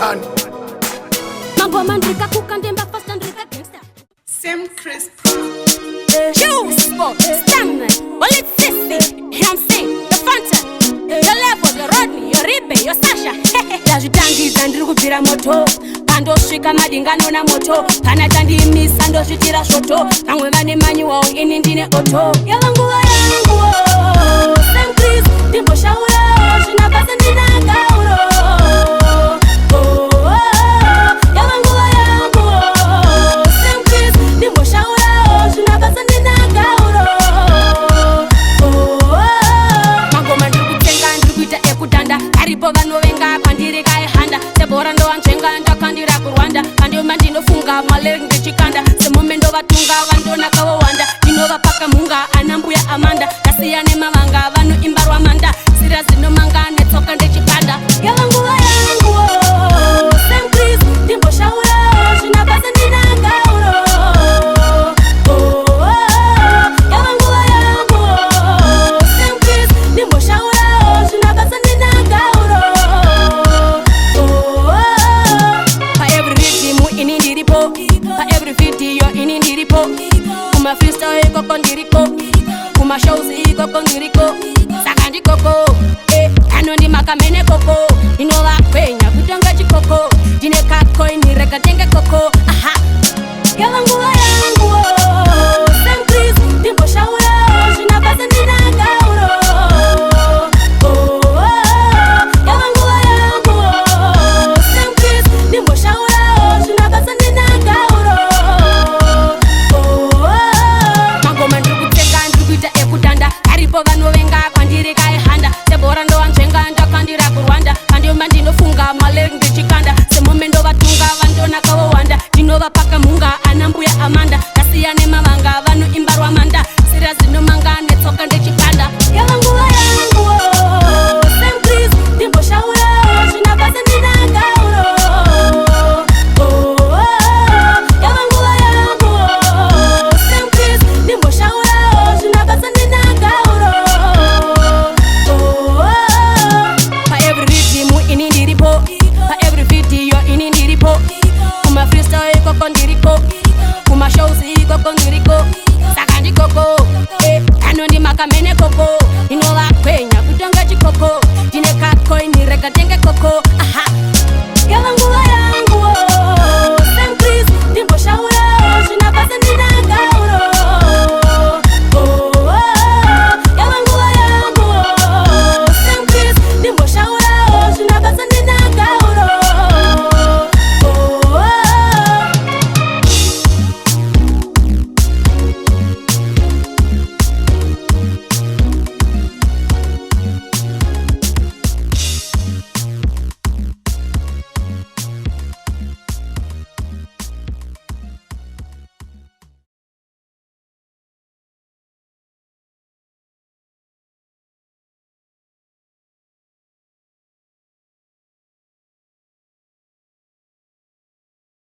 man. Mambo mandrika kukandemba fast and rika gangsta. Same Chris. Juice, stamina, well it's sissy. I'm saying, the Fanta, your level, your Rodney, your Ribe, your Sasha. Lazvitangiza ndiri kubvira moto pandosvika madingano na moto kana tandimisa ndozvitira svoto vamwe vane manyiwawo ini ndine oto yava nguva yangu Sam Chris ndimboshaurawo zvinabasa ndinagauro yava nguva yangu Sam Chris ndimboshaurawo zvinabasa ndinagauro mangoma ndiri kutenga ndiri kuita ekudhanda aripo vanovenga kwandiri kaihanda sebhora ndovanzvenga ndakandira kurwanda pandioma ndinofunga maleri ndechikanda semume ndovatunga vandonakavowanda ndinovapaka munga ana mbuya amanda ndasiya nemavanga vanoimba rwamanda zira zinomanga netsoka ndechikanda yava nguva yangu Sam Chris ndimboshaurawo zvinabasa ndinagauro yava nguva yangu Sam Chris ndimboshaurawo zvinabasa ndinagauro paevery rhythm ini ndiripo paevery video ini ndiripo kuma freestyle ikoko ndiriko kuma shows ikoko ndiriko saka ndikoko anondimakamene koko ndinovakwenya kutonga chikoko ndine kakoini rekatenge koko aha yava nguva yangu Sam Chris ndimboshaurawo zvinabasa ndinagauro yava nguva yangu Sam Chris ndimboshaurawo zvinabasa ndinagauro mangoma ndiri kutenga ndiri kuita ekudhanda aripo vanovenga kwandiri kaihanda sebhora ndovanzvenga ndakandira kurwanda pandioma ndinofunga maleri ndechikanda semume ndovatunga vandonakavowanda ndinovapaka munga ana mbuya amanda ndasiya nemavanga vanoimba rwamanda zira zinomanga netsoka ndechikanda yava nguva yangu Sam Chris ndimboshaurawo zvinabasa ndinagauro yava nguva yangu Sam Chris ndimboshaurawo zvinabasa ndinagauro paevery rhythm ini ndiripo paevery video ini ndiripo kuma freestyle